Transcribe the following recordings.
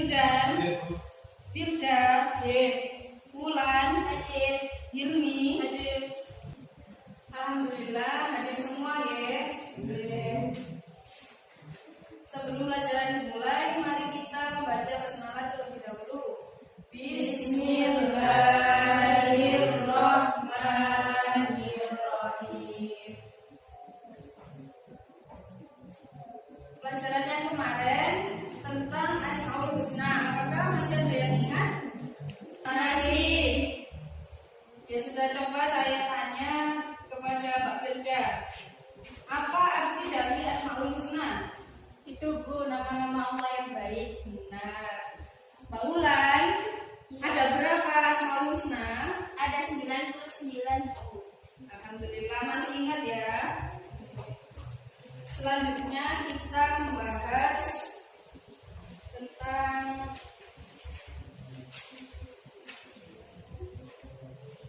Wildan, Firda, Wulan, Hilmi. Alhamdulillah hadir semua ya. Sebelum pelajaran dimulai, mari kita membaca basmalah terlebih dahulu. Bismillahirrahmanirrahim. Pelajaran yang kemarin tentang Asmaul Husna, apakah masih ada yang ingat? Masih. Ya sudah, coba saya tanya kepada Mbak Firda, apa arti dari Asmaul Husna? Itu Bu, nama-nama Allah yang baik. Benar. Mbak Wulan, ada berapa Asmaul Husna? Ada 99 Bu. Alhamdulillah masih ingat ya. Selanjutnya kita membahas tentang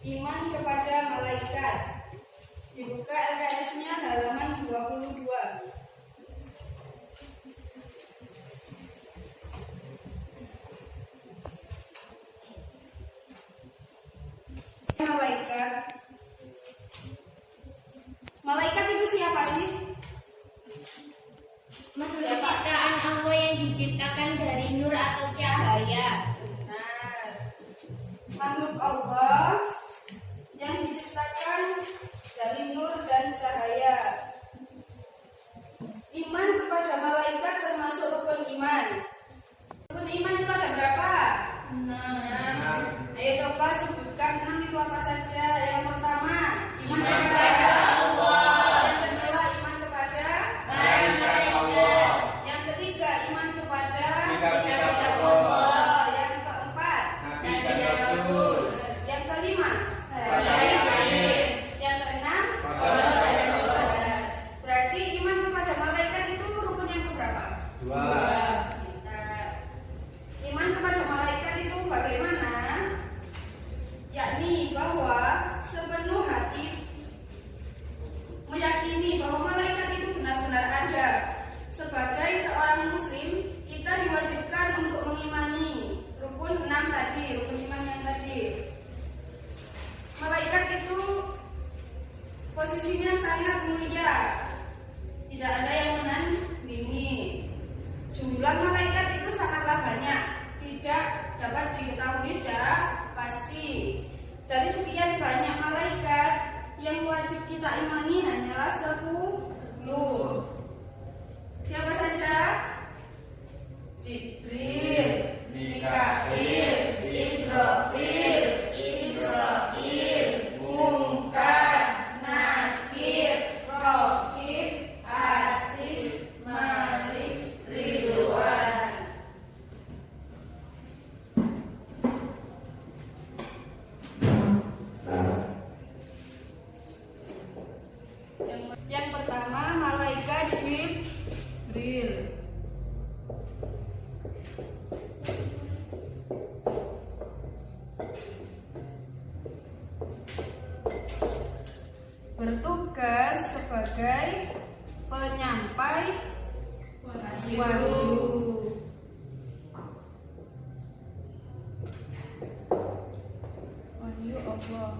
iman kepada malaikat. Dibuka LKS-nya halaman 22. Malaikat itu siapa sih? Makhluk ciptaan Allah yang diciptakan dari nur atau cahaya. Nah, makhluk Allah yang diciptakan dari nur dan cahaya. Iman kepada malaikat termasuk rukun iman. Rukun iman itu ada berapa? 6. Ayo coba sebutkan 6 itu apa saja. Yang pertama, iman kepada Allah. Yang kedua, iman kepada malaikat. Yang ketiga, iman kepada kitab Allah. Yang keempat, Nabi dan Rasul. yang kelima, yang keenam, berarti iman kepada malaikat itu rukun yang keberapa? 2. Iman kepada malaikat itu bagaimana? Yakni bahwa sepenuh hati meyakini bahwa malaikat itu benar-benar ada. Sebagai seorang muslim, kita diwajibkan untuk mengimani rukun 6 tadi, rukun iman yang tadi. Malaikat itu posisinya sangat mulia, tidak ada yang menandingi. Jumlah malaikat itu sangatlah banyak, tidak dapat diketahui secara pasti. Dari sekian banyak malaikat, yang wajib kita imani hanyalah 10. Siapa saja? Jibril, Mikail, Israfil, Munkar, Nakir, Raqib, Atid, Malik, Ridwan. Yang pertama, malaikat Jibril. Bertugas sebagai penyampai wahyu. Wahyu Allah.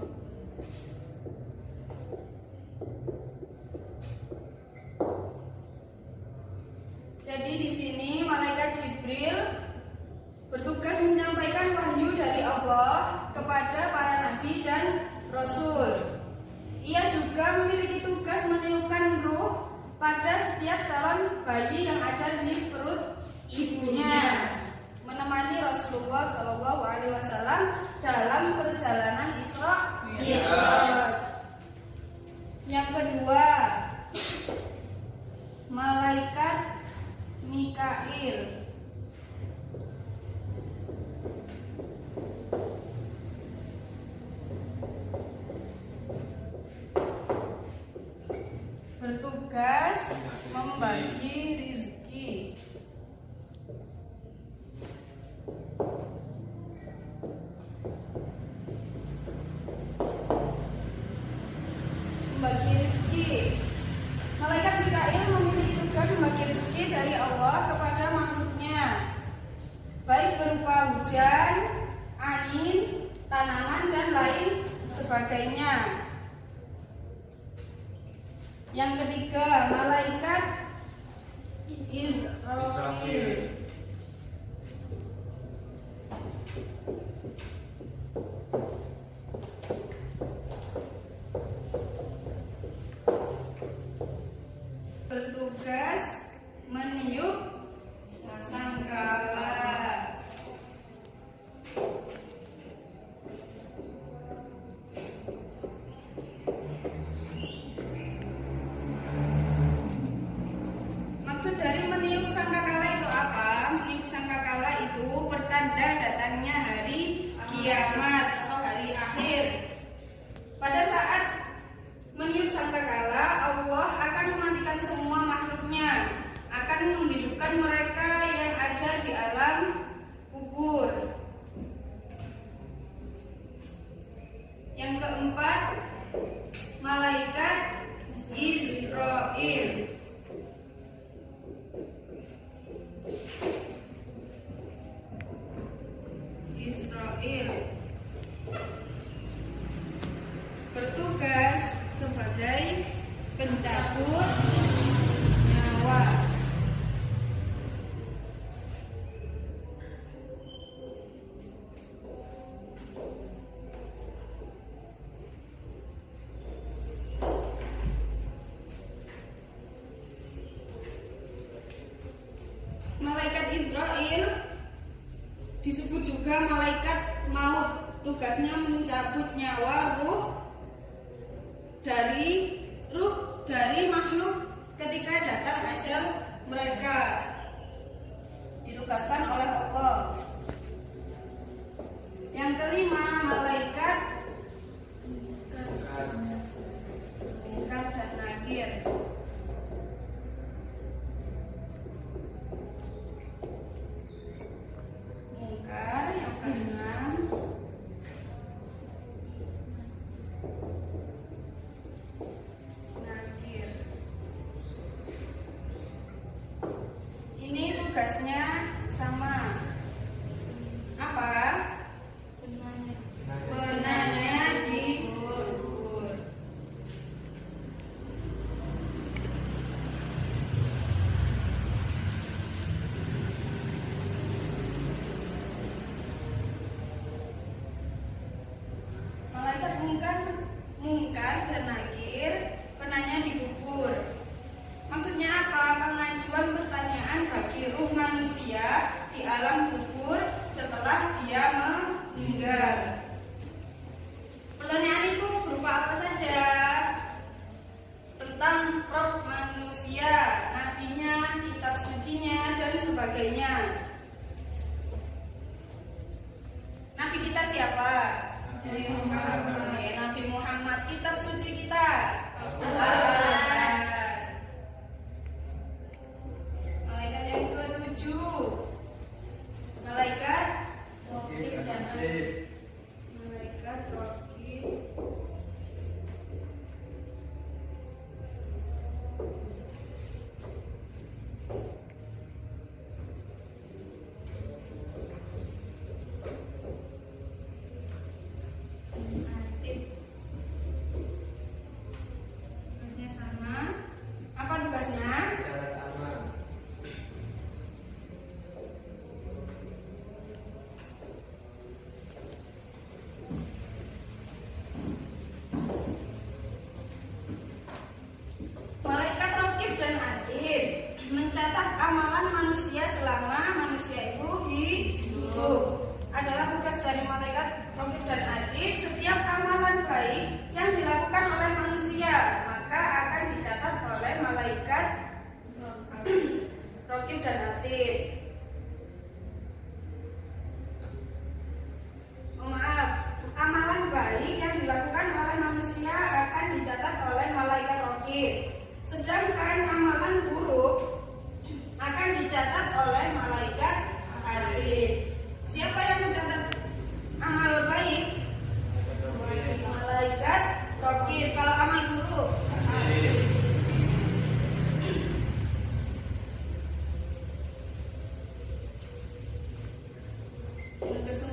Jadi di sini malaikat Jibril bertugas menyampaikan wahyu dari Allah kepada para nabi dan rasul. Ia juga memiliki tugas meniupkan ruh pada setiap calon bayi yang ada di perut ibunya, menemani Rasulullah SAW dalam perjalanan Isra Mi'raj. Yang kedua, malaikat Mikail. Bertugas membagi rizki. Membagi rizki. Malaikat Mikail memiliki tugas membagi rezeki dari Allah kepada makhluknya, baik baik berupa hujan, angin, tanaman, dan lain sebagainya. Yang ketiga, malaikat Israfil. Bertugas meniup sangkala. Maksud dari meniup sangkakala itu apa? Meniup sangkakala itu pertanda datangnya hari kiamat atau hari akhir. Pada saat meniup sangkakala, Allah akan mematikan semua makhluknya, akan menghidupkan mereka yang ada di alam kubur. Yang keempat, malaikat Israfil. Israfil bertugas sebagai pencabut nyawa. Malaikat Israfil disebut juga malaikat maut. Tugasnya mencabut nyawa ruh dari makhluk ketika datang ajal mereka. Ditugaskan oleh Allah. Yang kelima, malaikat Munkar dan Nakir. Munkar. Yang keenam, Nakir. Ini tugasnya sama. Apa? Penanya di kubur. Malaikat Munkar dan Nakir, penanya di kubur. Maksudnya apa? Pengajuan pertanyaan bagi ruh manusia di alam kubur setelah dia meninggal. Pertanyaan itu berupa apa saja? Tentang roh manusia, nabinya, kitab sucinya, dan sebagainya. Nabi kita siapa? Nabi Muhammad. Kitab suci kita Al-Quran. Malaikat yang ketujuh, malaikat Raqib dan Atid. Malaikat Raqib.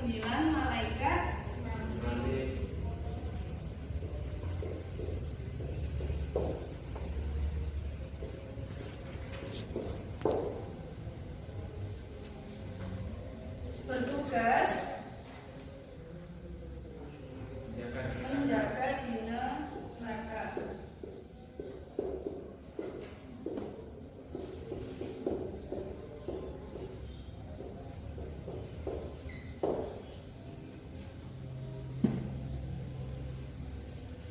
Kesembilan, malaikat Malik. bertugas Jakarta. menjaga dina neraka.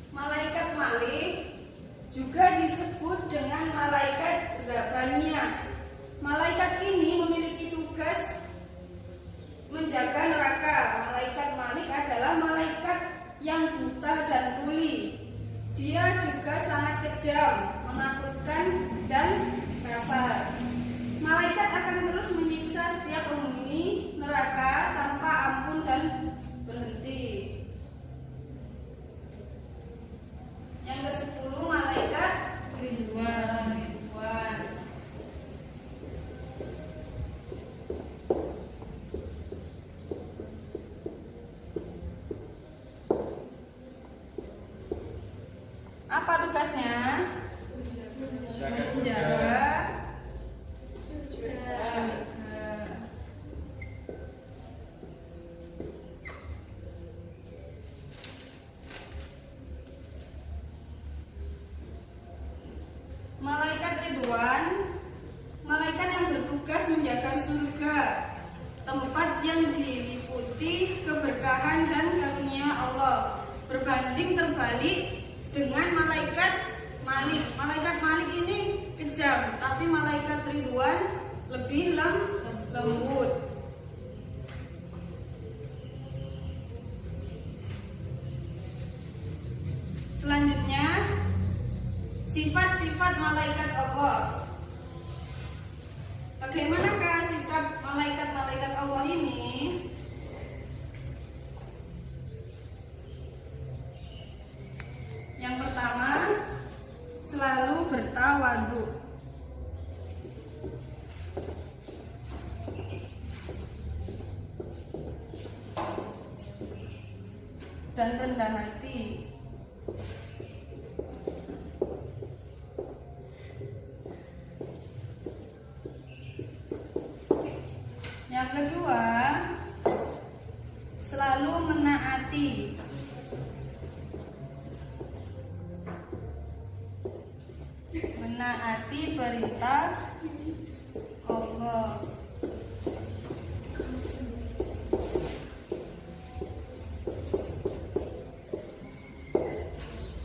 Malaikat Malik juga disebut dengan malaikat Zabaniyah. Malaikat ini memiliki tugas menjaga neraka. Malaikat Malik adalah malaikat yang buta dan tuli. Dia juga sangat kejam, menakutkan, dan kasar. Malaikat akan terus menyiksa setiap penghuni neraka tanpa ampun dan berhenti. Yang ke-10, malaikat Ridwan. Apa tugasnya? Menjaga malaikat Ridwan, malaikat yang bertugas menjaga surga, tempat yang diliputi keberkahan dan karunia Allah, berbanding terbalik dengan malaikat Malik. Malaikat Malik ini kejam, tapi malaikat Ridwan lebih lembut. Selanjutnya, sifat-sifat malaikat Allah. Bagaimanakah sikap malaikat-malaikat Allah ini? Yang pertama, selalu bertawadhu. Dan rendah hati. Yang kedua, selalu menaati. Menaati perintah Allah.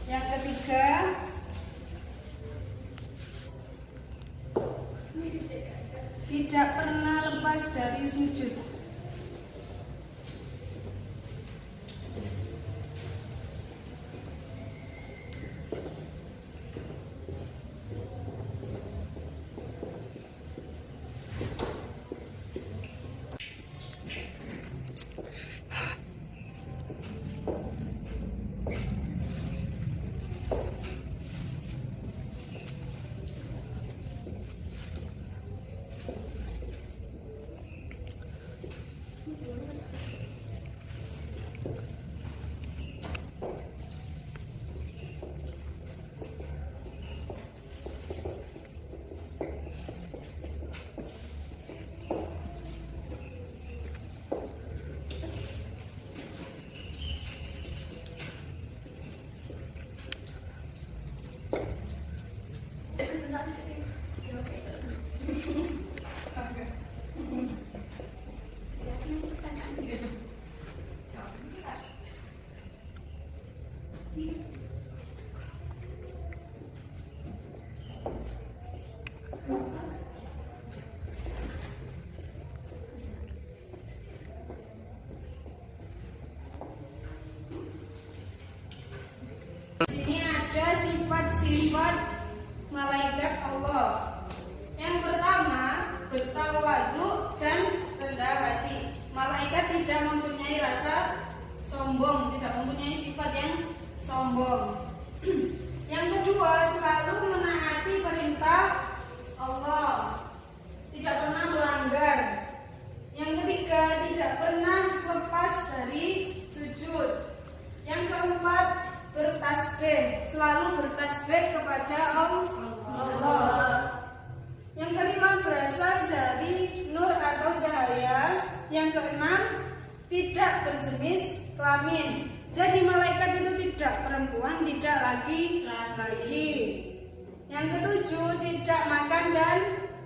Yang ketiga, tidak pernah lepas dari sujud. Di sini ada sifat-sifat malaikat Allah. Yang pertama, bertawadhu dan rendah hati. Malaikat tidak mempunyai rasa sombong, tidak mempunyai sifat yang sombong. Yang kedua, selalu menaati perintah Allah, tidak pernah melanggar. Yang ketiga, tidak pernah lepas keempat, bertasbih, selalu bertasbih kepada Allah. Yang kelima, berasal dari nur atau cahaya. Yang keenam, tidak berjenis kelamin. Jadi malaikat itu tidak perempuan, tidak laki. Yang ketujuh, tidak makan dan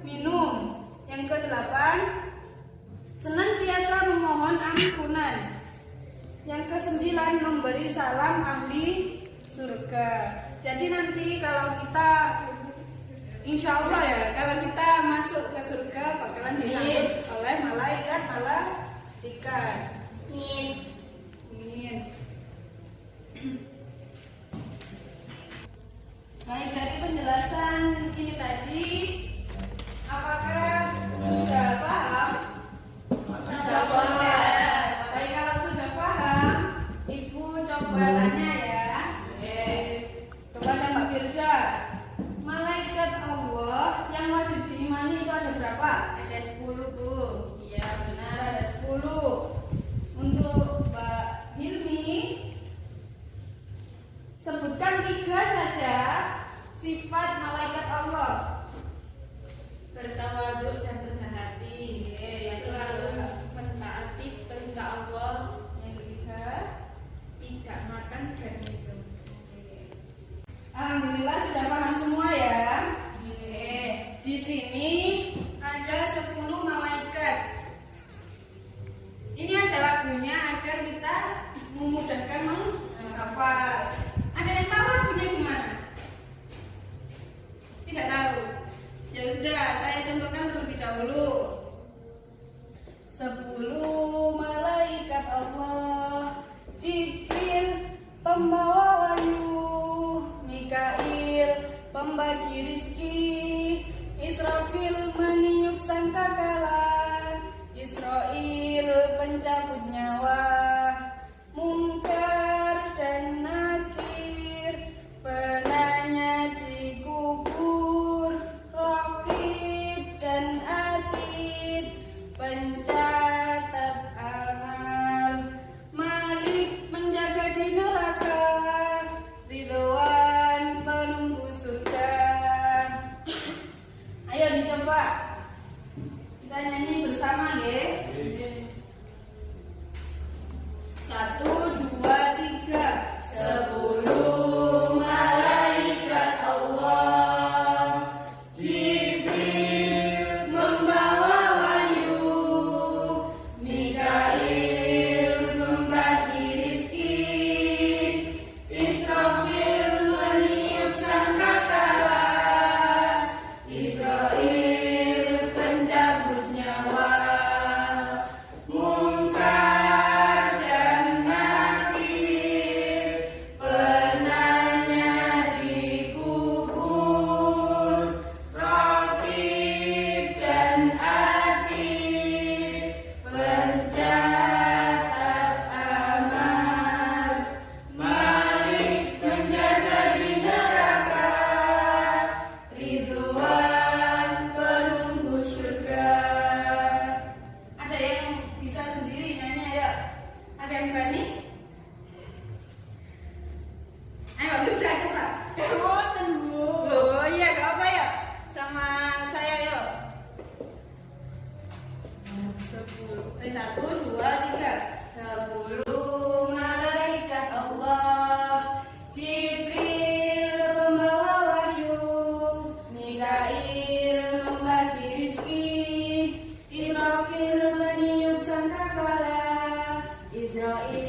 minum. Yang kedelapan, senantiasa memohon ampunan. Yang kesembilan, memberi salam ahli surga. Jadi nanti kalau kita, insya Allah ya, kalau kita masuk ke surga bakalan disambut oleh malaikat. Amin. Amin. Baik, dari penjelasan ini tadi, apakah sudah paham? Sudah paham. Baik, kalau sudah paham, Ibu coba tanya ya kepada Mbak Firda. Malaikat Allah yang wajib diimani itu ada berapa? Ada 10, Bu. Iya benar, ada 10. Untuk Mbak Hilmi, sebutkan 3 saja sifat malaikat Allah. Bertawaduk dan rendah hati. Yang Selalu kedua, mentaati perintah Allah. yang ketiga, Tidak makan dan minum. alhamdulillah sudah paham semua ya. Di sini ada 10 malaikat. Ini ada lagunya agar kita memudahkan menghafal. Ada yang tahu lagunya gimana? Tidak tahu. Ya sudah, saya contohkan terlebih dahulu. 10 malaikat Allah, Jibril pembawa wahyu, Mikail pembagi rizki, Israfil meniup sangkakala, Israil pencabut nyawa, Munkar dan Nakir penanya di kubur, Raqib dan Atid pencatat amal, Malik menjaga di neraka, Ridwan penunggu surga. Ayo dicoba, kita nyanyi bersama ya. 1, 2, 3. 10 malaikat Allah, Jibril membawa wahyu, Mikail membagi rizki, Israfil meniup sangkakala, Israil pencabut nyawa, Munkar dan Nakir penanya di kubur, Raqib dan Atid pencatat amal, Malik menjaga di neraka, Ridwan penunggu surga. Ada yang bisa sendiri nyanyi ayo? Ada yang berani? Ayo udah coba. Oh iya gak apa ya? Sama saya yuk. 10. 1, 2, 3. 10 malaikat Allah, Jibril membawa wahyu, Mikail membagi rizki, Israfil meniup sangkakala, Israil